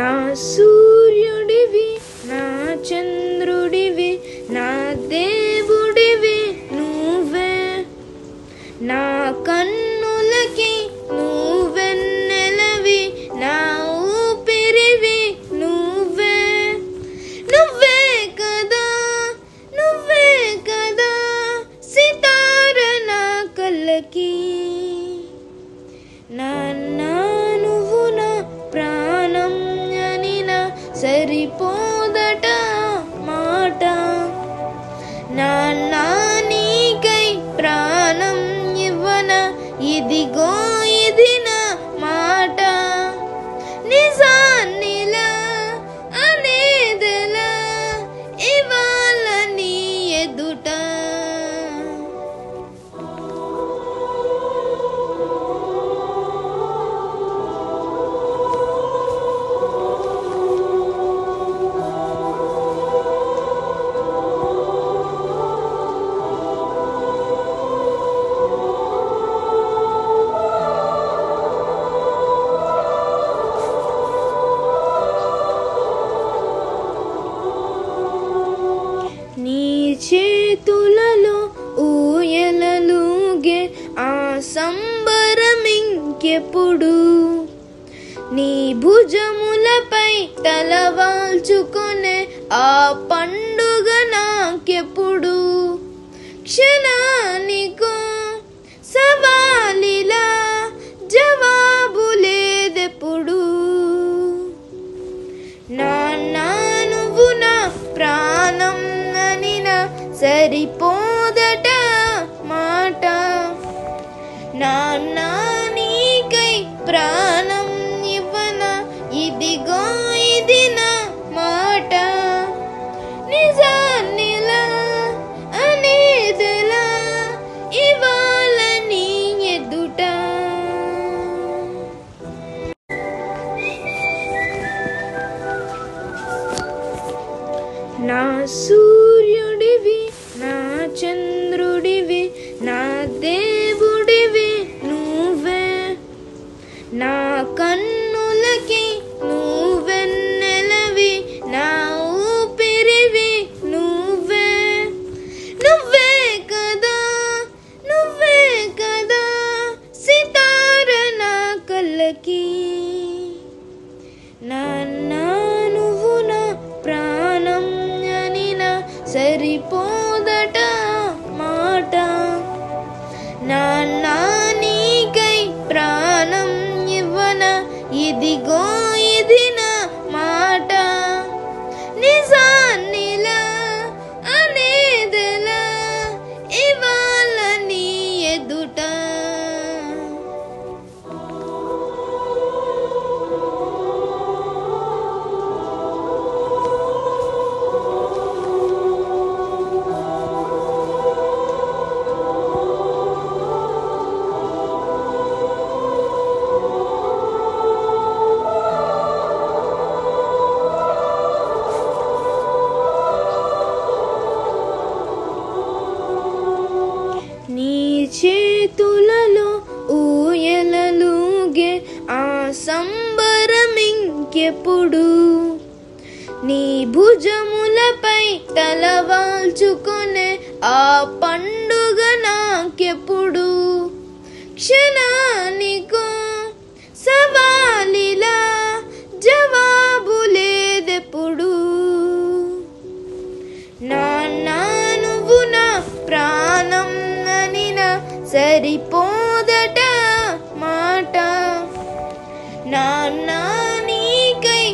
నా సూర్యుడివి, నా చంద్రుడివి, నా దేవుడివి నువ్వే. నా కన్నులకి నువ్వెన్నెలవి, నా ఊపిరివి నువ్వే. నువ్వే కదా, నువ్వే కదా సితార నా కళ్ళకి. నాన్నా నువ్వు నా ప్రాణం అనినా సరిపోదట మాట. నాన్నా నీకై ప్రాణం ఇవ్వన, ఇదిగో ఇది నా మాట. నిజాన్నిలా అనేదెలా ఇవాళ నీ ఎదుట. నీ చేతులలో ఊయలలుగే ఆ సంబరమింకెప్పుడు. నీ భుజములపై తలవాల్చుకొనే ఆ పండుగ నాకెప్పుడు. క్షణానికో సవాలిలా జవాబు లేదెప్పుడు. నాన్నా నువ్వు నా ప్రాణం అనినా సరిపోదట మాట. నాన్నా నీకై ప్రాణం ఇవ్వన, ఇదిగో ఇది నా మాట. నిజాన్నిలా అనేదెలా ఇవాళ నీ ఎదుట. నా సూర్యుడివి, నా చంద్రుడివి, నా దేవుడివి నువ్వే. నా కన్నులకి నువ్వెన్నెలవి, నా ఊపిరివి నువ్వే. నువ్వే కదా, నువ్వే కదా సితార నా కళ్ళకి. నాన్నా నువ్వు నా ప్రాణం అనినా సరిపోదట మాట. నాన్నా నీకై ప్రాణం ఇవ్వన, ఇదిగో ఇది నా మాట. నిజాన్నిలా అనేదెలా ఇవాళ నీ ఎదుట. నీ చేతులలో ఊయలలుగే ఆ సంబరమింకెప్పుడు. నీ భుజములపై తలవాల్చుకొనే ఆ పండుగ నాకెప్పుడు. క్షణానికో సవాలిలా జవాబు లేదెప్పుడు. నాన్నా నువ్వు నా ప్రాణం అనినా సరిపోదట మాట. నాన్నా నీకై